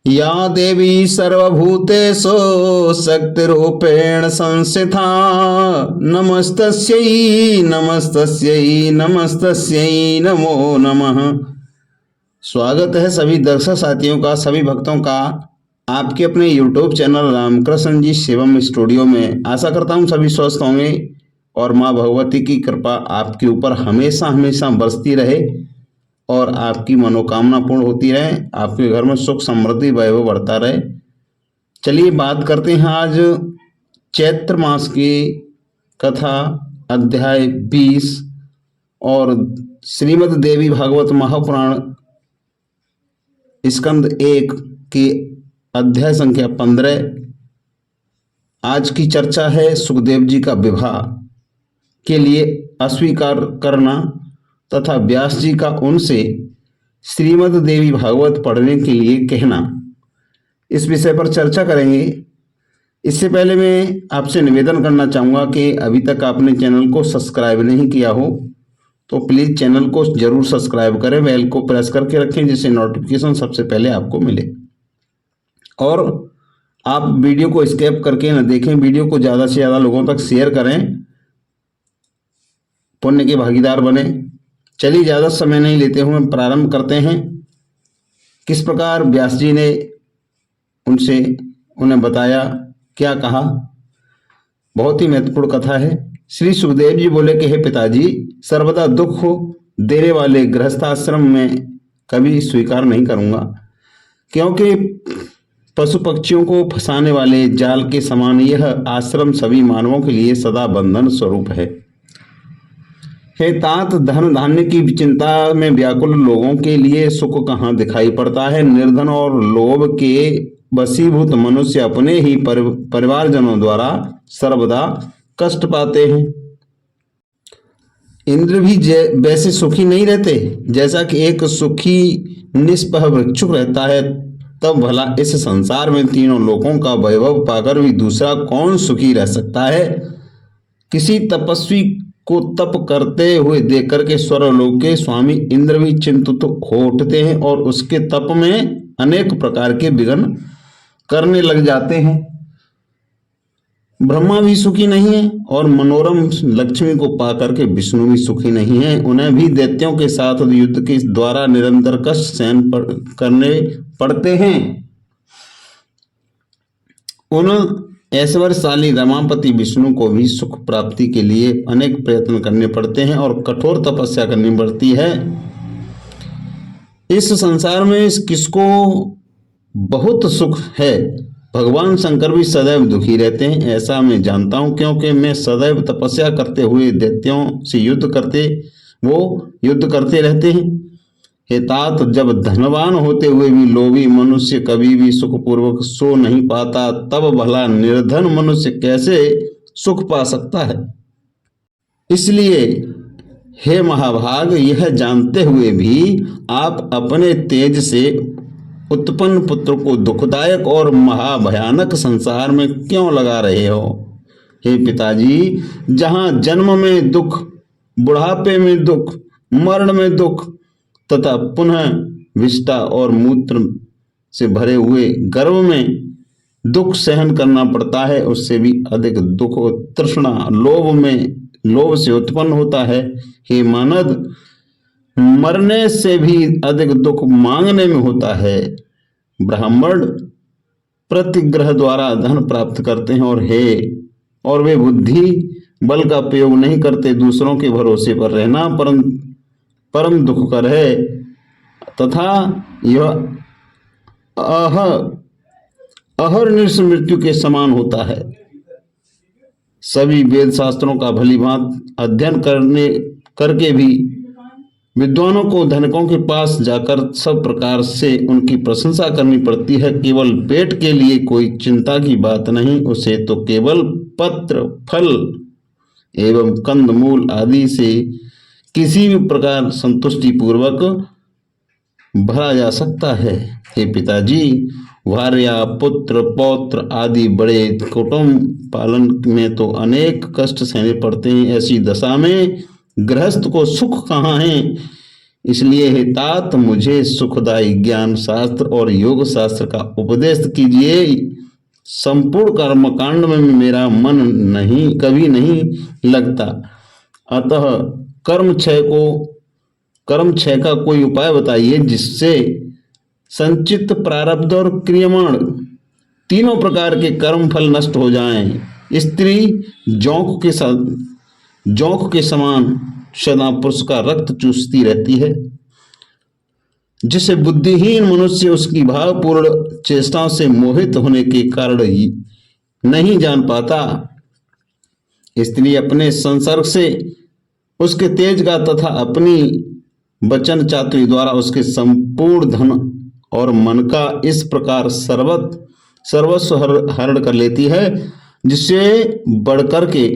या देवी सर्वभूतेषु शक्तिरूपेण संस्थिता नमस्तस्यै नमस्तस्यै नमस्तस्यै नमो नमः। स्वागत है सभी दर्शक साथियों का, सभी भक्तों का आपके अपने YouTube चैनल रामकृष्ण जी शिवम स्टूडियो में। आशा करता हूँ सभी स्वस्थ होंगे और माँ भगवती की कृपा आपके ऊपर हमेशा हमेशा बरसती रहे और आपकी मनोकामना पूर्ण होती रहे, आपके घर में सुख समृद्धि वैभव बढ़ता रहे। चलिए बात करते हैं आज चैत्र मास की कथा अध्याय 20 और श्रीमद् देवी भागवत महापुराण स्कंद 1 की अध्याय संख्या 15। आज की चर्चा है सुखदेव जी का विवाह के लिए अस्वीकार करना तथा व्यास जी का उनसे श्रीमद् देवी भागवत पढ़ने के लिए कहना। इस विषय पर चर्चा करेंगे। इससे पहले मैं आपसे निवेदन करना चाहूँगा कि अभी तक आपने चैनल को सब्सक्राइब नहीं किया हो तो प्लीज़ चैनल को जरूर सब्सक्राइब करें, बेल को प्रेस करके रखें जिससे नोटिफिकेशन सबसे पहले आपको मिले। और आप वीडियो को स्किप करके न देखें, वीडियो को ज़्यादा से ज़्यादा लोगों तक शेयर करें, पुण्य के भागीदार बने। चलिए ज़्यादा समय नहीं लेते हुए प्रारंभ करते हैं। किस प्रकार व्यास जी ने उन्हें बताया, क्या कहा। बहुत ही महत्वपूर्ण कथा है। श्री सुखदेव जी बोले कि हे पिताजी, सर्वदा दुख देने वाले गृहस्थाश्रम में कभी स्वीकार नहीं करूंगा, क्योंकि पशु पक्षियों को फंसाने वाले जाल के समान यह आश्रम सभी मानवों के लिए सदा बंधन स्वरूप है। हे तात, धन धान्य की चिंता में व्याकुल लोगों के लिए सुख कहाँ दिखाई पड़ता है। निर्धन और लोभ के वशीभूत मनुष्य अपने ही परिवारजनों द्वारा सर्वदा कष्ट पाते हैं। इंद्र भी वैसे सुखी नहीं रहते जैसा कि एक सुखी निष्पह भिक्षुक रहता है। तब भला इस संसार में तीनों लोकों का वैभव पाकर भी दूसरा कौन सुखी रह सकता है। किसी तपस्वी को तप करते हुए देख करके स्वर्गलोक के स्वामी इंद्र भी चिंतित हो उठते हैं और उसके तप में अनेक प्रकार के विघ्न करने लग जाते हैं। ब्रह्मा भी सुखी नहीं है और मनोरम लक्ष्मी को पाकर के विष्णु भी सुखी नहीं है। उन्हें भी दैत्यों के साथ युद्ध के द्वारा निरंतर कष्ट सहन करने पड़ते हैं। उन ऐश्वर्यशाली रमापति विष्णु को भी सुख प्राप्ति के लिए अनेक प्रयत्न करने पड़ते हैं और कठोर तपस्या करनी पड़ती है। इस संसार में किसको बहुत सुख है। भगवान शंकर भी सदैव दुखी रहते हैं, ऐसा मैं जानता हूं, क्योंकि मैं सदैव तपस्या करते हुए दैत्यों से युद्ध करते रहते हैं। हे तात, जब धनवान होते हुए भी लोभी मनुष्य कभी भी सुखपूर्वक सो नहीं पाता, तब भला निर्धन मनुष्य कैसे सुख पा सकता है। इसलिए हे महाभाग, यह जानते हुए भी आप अपने तेज से उत्पन्न पुत्र को दुखदायक और महाभयानक संसार में क्यों लगा रहे हो। हे पिताजी, जहाँ जन्म में दुख, बुढ़ापे में दुख, मरण में दुख तथा पुनः विष्ठा और मूत्र से भरे हुए गर्भ में दुख सहन करना पड़ता है, उससे भी अधिक दुख तृष्णा लोभ से उत्पन्न होता है। हे मानद, मरने से भी अधिक दुख मांगने में होता है। ब्राह्मण प्रतिग्रह द्वारा धन प्राप्त करते हैं और वे बुद्धि बल का प्रयोग नहीं करते। दूसरों के भरोसे पर रहना परम दुखकर है तथा यह अहर्निश मृत्यु के समान होता है। सभी वेद शास्त्रों का भलीभांति अध्ययन करके भी विद्वानों को धनिकों के पास जाकर सब प्रकार से उनकी प्रशंसा करनी पड़ती है। केवल पेट के लिए कोई चिंता की बात नहीं, उसे तो केवल पत्र फल एवं कंदमूल आदि से किसी भी प्रकार संतुष्टि पूर्वक भरा जा सकता है। हे पिताजी, भार्या पुत्र पौत्र आदि बड़े कुटुंब पालन में तो अनेक कष्ट सहने पड़ते हैं। ऐसी दशा में गृहस्थ को सुख कहाँ है। इसलिए हे तात, मुझे सुखदायी ज्ञान शास्त्र और योग शास्त्र का उपदेश कीजिए। संपूर्ण कर्म कांड में मेरा मन कभी नहीं लगता, अतः कर्म क्षय का कोई उपाय बताइए जिससे संचित प्रारब्ध और क्रियमाण तीनों प्रकार के कर्म फल नष्ट हो जाएं। स्त्री जोंक के समान सदा पुरुष का रक्त चूसती रहती है, जिसे बुद्धिहीन मनुष्य उसकी भावपूर्ण चेष्टाओं से मोहित होने के कारण ही नहीं जान पाता। स्त्री अपने संसर्ग से उसके तेज का तथा अपनी वचन चातुरी द्वारा उसके संपूर्ण धन और मन का इस प्रकार सर्वस्व हरण कर लेती है, जिससे बढ़कर के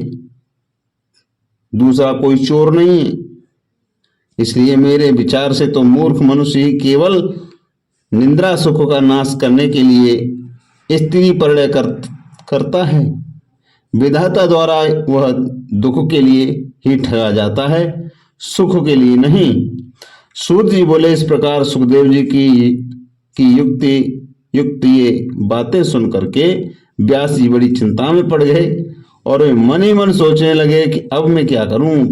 दूसरा कोई चोर नहीं है। इसलिए मेरे विचार से तो मूर्ख मनुष्य ही केवल निंद्रा सुख का नाश करने के लिए स्त्री परिणय करता है। विधाता द्वारा वह दुख के लिए ही ठगा जाता है, सुख के लिए नहीं। सूत जी बोले, इस प्रकार सुखदेव जी की युक्ति ये बातें सुन करके व्यास जी बड़ी चिंता में पड़ गए और वे मन ही मन सोचने लगे कि अब मैं क्या करूं।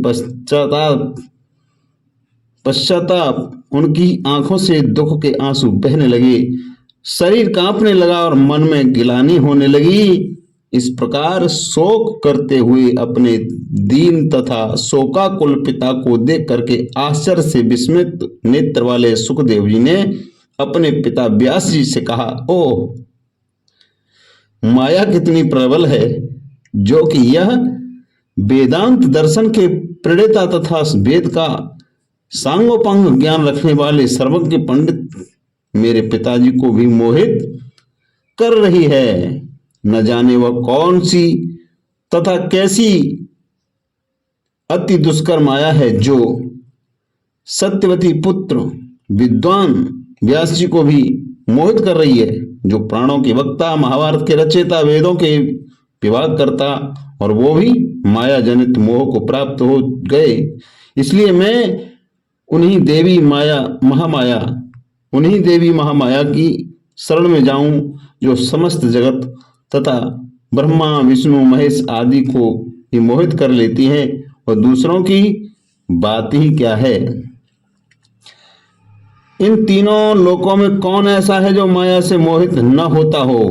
पश्चाताप उनकी आंखों से दुख के आंसू बहने लगे, शरीर कांपने लगा और मन में गिलानी होने लगी। इस प्रकार शोक करते हुए अपने दीन तथा शोकाकुल पिता को देख करके आश्चर्य से विस्मित नेत्र वाले सुखदेव जी ने अपने पिता व्यास जी से कहा, ओ माया कितनी प्रबल है, जो कि यह वेदांत दर्शन के प्रणेता तथा वेद का सांगोपांग ज्ञान रखने वाले सर्वज्ञ पंडित मेरे पिताजी को भी मोहित कर रही है। न जाने वह कौन सी तथा कैसी अति दुष्कर माया है जो सत्यवती पुत्र विद्वान व्यास जी को भी मोहित कर रही है, जो प्राणों के वक्ता, महाभारत के रचयिता, वेदों के विभाग करता, और वो भी माया जनित मोह को प्राप्त हो गए। इसलिए मैं उन्हीं देवी महामाया की शरण में जाऊं, जो समस्त जगत तथा ब्रह्मा विष्णु महेश आदि को ही मोहित कर लेती है, और दूसरों की बात ही क्या है। इन तीनों लोकों में कौन ऐसा है जो माया से मोहित न होता हो।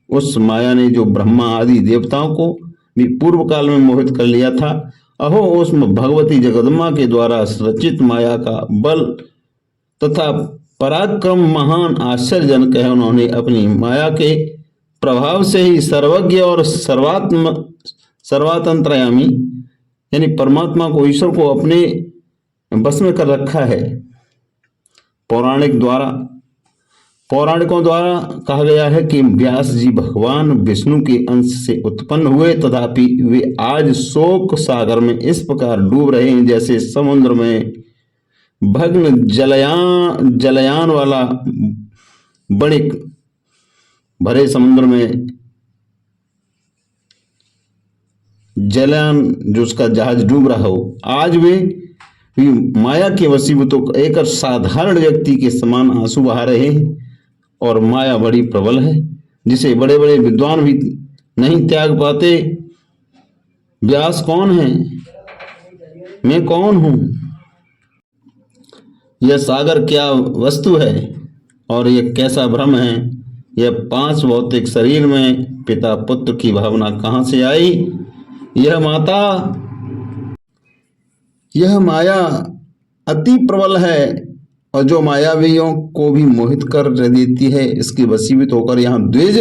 उस माया ने जो ब्रह्मा आदि देवताओं को भी पूर्व काल में मोहित कर लिया था, अहो उस भगवती जगदम्बा के द्वारा रचित माया का बल तथा पराक्रम महान आश्चर्यजनक है। उन्होंने अपनी माया के प्रभाव से ही सर्वज्ञ और सर्वातंत्रयामी यानी परमात्मा को, ईश्वर को अपने बस में कर रखा है। पौराणिकों द्वारा कहा गया है कि व्यास जी भगवान विष्णु के अंश से उत्पन्न हुए, तथापि वे आज शोक सागर में इस प्रकार डूब रहे हैं जैसे समुद्र में भग्न जलयान वाला बड़े भरे समुद्र में जलयान जो उसका जहाज डूब रहा हो। आज वे माया के वशीभूत एक साधारण व्यक्ति के समान आंसू बहा रहे हैं, और माया बड़ी प्रबल है जिसे बड़े बड़े विद्वान भी नहीं त्याग पाते। व्यास कौन है, मैं कौन हूं, यह सागर क्या वस्तु है और यह कैसा भ्रम है। यह 5 भौतिक शरीर में पिता पुत्र की भावना कहां से आई। यह माया अति प्रबल है, और जो मायावियों को भी मोहित कर देती है, इसके वशीभूत होकर यहाँ द्विज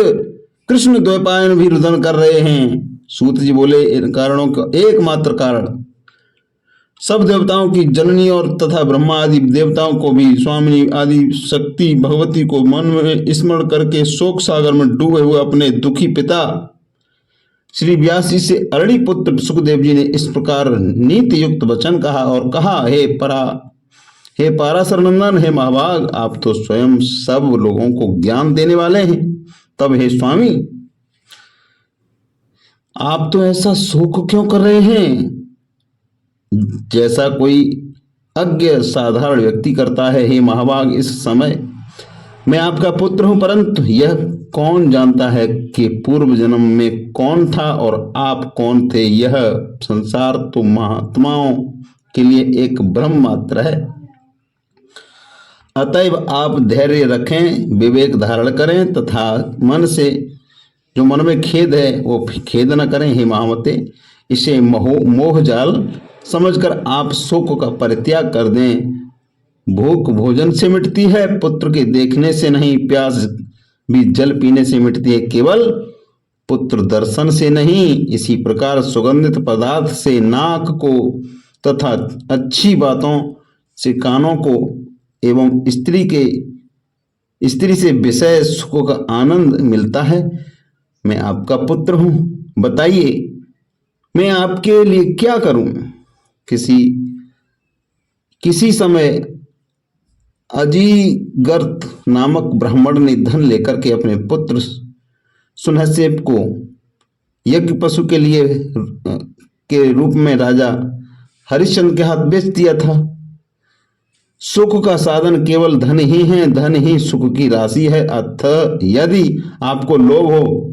कृष्ण द्वैपायन भी रुदन कर रहे हैं। सूत जी बोले, इन कारणों का एकमात्र कारण सब देवताओं की जननी और तथा ब्रह्मा आदि देवताओं को भी स्वामिनी आदि शक्ति भगवती को मन में स्मरण करके शोक सागर में डूबे हुए अपने दुखी पिता श्री व्यास जी से अरणी पुत्र सुखदेव जी ने इस प्रकार नीति युक्त वचन कहा और कहा, हे पाराशरनंदन, हे महाभाग, आप तो स्वयं सब लोगों को ज्ञान देने वाले हैं। तब हे स्वामी, आप तो ऐसा शोक क्यों कर रहे हैं जैसा कोई अज्ञ साधारण व्यक्ति करता है। हे महाभाग, इस समय मैं आपका पुत्र हूं, परंतु यह कौन जानता है कि पूर्व जन्म में कौन था और आप कौन थे। यह संसार तो महात्माओं के लिए एक भ्रम मात्र है। अतएव आप धैर्य रखें, विवेक धारण करें तथा मन से जो मन में खेद है वो खेद न करें। हे महामते, इसे मोह जाल समझकर आप शोक का परित्याग कर दें। भूख भोजन से मिटती है, पुत्र के देखने से नहीं। प्यास भी जल पीने से मिटती है, केवल पुत्र दर्शन से नहीं। इसी प्रकार सुगंधित पदार्थ से नाक को तथा अच्छी बातों से कानों को एवं स्त्री से विषय सुखों का आनंद मिलता है। मैं आपका पुत्र हूं, बताइए मैं आपके लिए क्या करूं। किसी समय अजीगर्त नामक ब्राह्मण ने धन लेकर के अपने पुत्र सुनहसेब को यज्ञ पशु के रूप में राजा हरिश्चंद्र के हाथ बेच दिया था। सुख का साधन केवल धन ही है, धन ही सुख की राशि है। अतः यदि आपको लोभ हो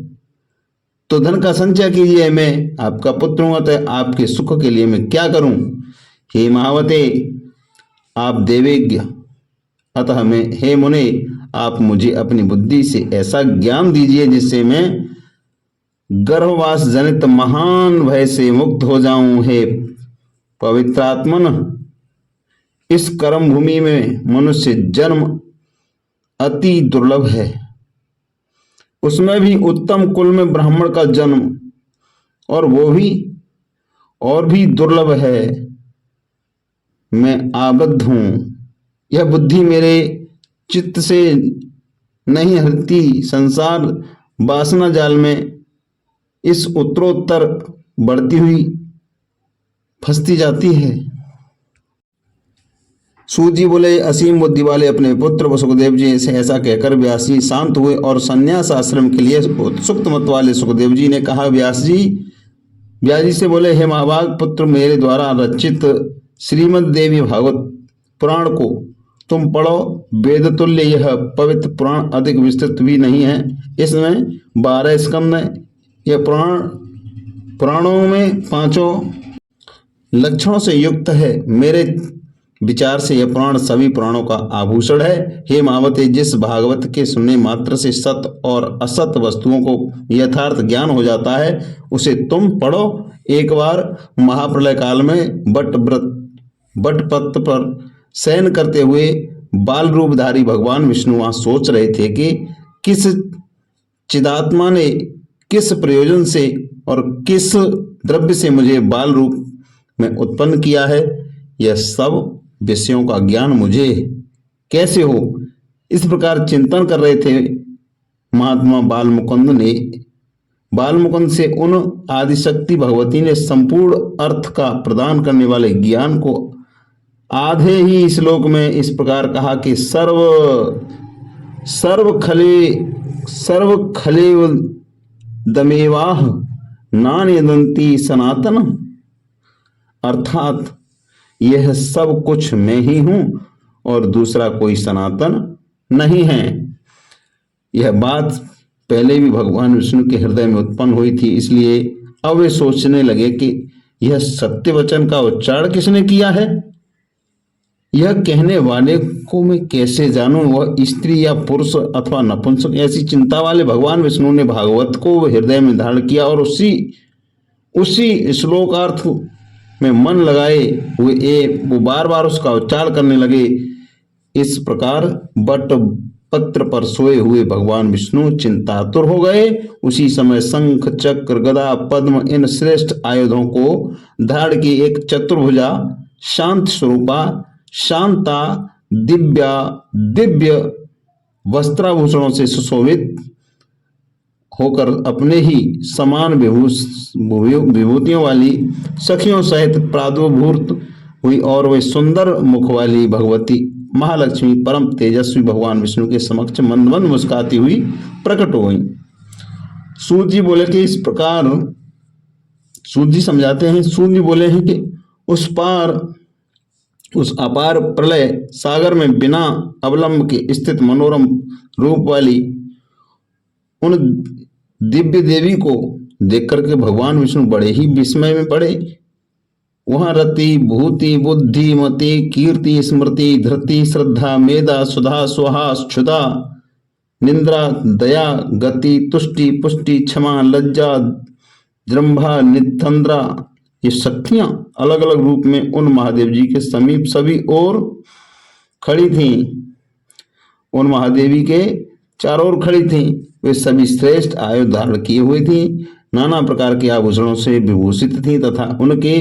तो धन का संचय कीजिए। मैं आपका पुत्र हूं, अतः आपके सुख के लिए मैं क्या करूं। हे महावते, आप देवेज्ञ, अतः मैं, हे मुने, आप मुझे अपनी बुद्धि से ऐसा ज्ञान दीजिए जिससे मैं गर्भवास जनित महान भय से मुक्त हो जाऊं। हे पवित्रात्मन, इस कर्म भूमि में मनुष्य जन्म अति दुर्लभ है, उसमें भी उत्तम कुल में ब्राह्मण का जन्म, और वो भी और भी दुर्लभ है। मैं आबद्ध हूं, यह बुद्धि मेरे चित्त से नहीं हटती। संसार वासना जाल में इस उत्तरोत्तर बढ़ती हुई फंसती जाती है। सूत जी बोले, असीम बुद्धि वाले अपने पुत्र सुखदेव जी से ऐसा कहकर व्यास जी शांत हुए और संन्यास आश्रम के लिए उत्सुक मत वाले सुखदेव जी ने कहा, व्यास जी से बोले, हे महाभाग पुत्र, मेरे द्वारा रचित श्रीमद् देवी भागवत पुराण को तुम पढ़ो। वेद तुल्य यह पवित्र पुराण अधिक विस्तृत भी नहीं है, इसमें 12 स्कंद है। यह पुराणों में 5 लक्षणों से युक्त है। मेरे विचार से यह पुराण सभी पुराणों का आभूषण है। हे महावते, जिस भागवत के सुनने मात्र से सत और असत वस्तुओं को यथार्थ ज्ञान हो जाता है, उसे तुम पढ़ो। एक बार महाप्रलय काल में बटपत्र पर शयन करते हुए बाल रूपधारी भगवान विष्णु वहां सोच रहे थे कि किस चिदात्मा ने किस प्रयोजन से और किस द्रव्य से मुझे बाल रूप में उत्पन्न किया है। यह सब विषयों का ज्ञान मुझे कैसे हो, इस प्रकार चिंतन कर रहे थे। महात्मा बालमुकुंद से उन आदिशक्ति भगवती ने संपूर्ण अर्थ का प्रदान करने वाले ज्ञान को आधे ही श्लोक में इस प्रकार कहा कि सर्व खले दमेवाह नान्यदंती सनातन, अर्थात यह सब कुछ मैं ही हूं और दूसरा कोई सनातन नहीं है। यह बात पहले भी भगवान विष्णु के हृदय में उत्पन्न हुई थी, इसलिए अब वे सोचने लगे कि यह सत्य वचन का उच्चारण किसने किया है। यह कहने वाले को मैं कैसे जानूं, वह स्त्री या पुरुष अथवा नपुंसक। ऐसी चिंता वाले भगवान विष्णु ने भागवत को हृदय में धारण किया और उसी श्लोकार्थ में मन लगाए हुए वो बार बार उसका उच्चारण करने लगे। इस प्रकार बट पत्र पर सोए हुए भगवान विष्णु चिंतातुर हो गए। उसी समय शंख चक्र गदा पद्म इन श्रेष्ठ आयुधों को धारण की एक चतुर्भुजा शांत स्वरूपा शांता दिव्य वस्त्राभूषणों से सुशोभित होकर अपने ही समान विभूतियों वाली सखियों सहित प्रादुर्भूत हुई और वे सुंदर मुख वाली भगवती महालक्ष्मी परम तेजस्वी भगवान विष्णु के समक्ष मंद मंद मुस्काती हुई प्रकट हो गई। सूत जी बोले कि इस प्रकार सूत जी समझाते हैं, सूत जी बोले हैं कि उस पार उस अपार प्रलय सागर में बिना अवलंब के स्थित मनोरम रूप वाली उन दिव्य देवी को देख करके भगवान विष्णु बड़े ही विस्मय में पड़े। वहां रति भूति बुद्धि मति कीर्ति स्मृति धृति श्रद्धा मेधा सुधा सुहा क्षुधा निंद्रा दया गति तुष्टि पुष्टि क्षमा लज्जा जृंभा नितंद्रा, ये शक्तियां अलग अलग रूप में उन महादेव जी के समीप सभी ओर खड़ी थीं। उन महादेवी के चारों ओर खड़ी थीं। वे सभी श्रेष्ठ आयु धारण किए हुए थीं, नाना प्रकार के आभूषणों से विभूषित थीं तथा उनके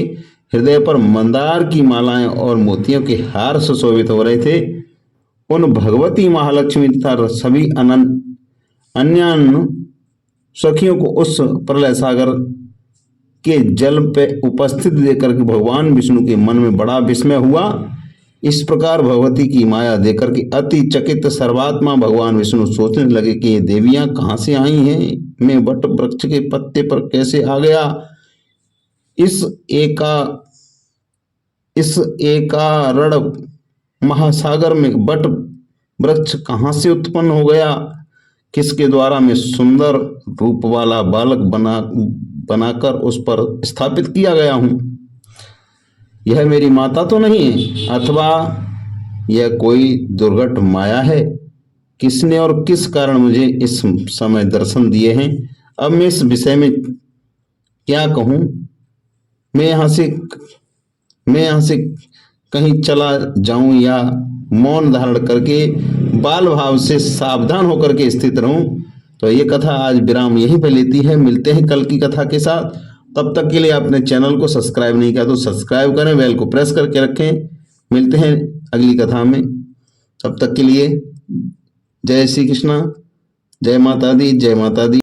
हृदय पर मंदार की मालाएं और मोतियों के हार सुशोभित हो रहे थे। उन भगवती महालक्ष्मी तथा सभी अन्य सखियों को उस प्रलय सागर के जल पे उपस्थित देखकर के भगवान विष्णु के मन में बड़ा विस्मय हुआ। इस प्रकार भगवती की माया देखकर के अति चकित सर्वात्मा भगवान विष्णु सोचने लगे कि ये देवियां कहाँ से आई हैं, मैं वट वृक्ष के पत्ते पर कैसे आ गया, इस एकारण महासागर में वट वृक्ष कहाँ से उत्पन्न हो गया, किसके द्वारा मैं सुंदर रूप वाला बालक बनाकर उस पर स्थापित किया गया हूं। यह मेरी माता तो नहीं है, अथवा यह कोई दुर्घट माया है। किसने और किस कारण मुझे इस समय दर्शन दिए हैं। अब मैं इस विषय में क्या कहूं। मैं यहाँ से कहीं चला जाऊं या मौन धारण करके बाल भाव से सावधान होकर के स्थित रहूं। तो ये कथा आज विराम यहीं पे लेती है। मिलते हैं कल की कथा के साथ। तब तक के लिए आपने चैनल को सब्सक्राइब नहीं किया तो सब्सक्राइब करें, बेल को प्रेस करके रखें। मिलते हैं अगली कथा में। तब तक के लिए जय श्री कृष्णा, जय माता दी, जय माता दी।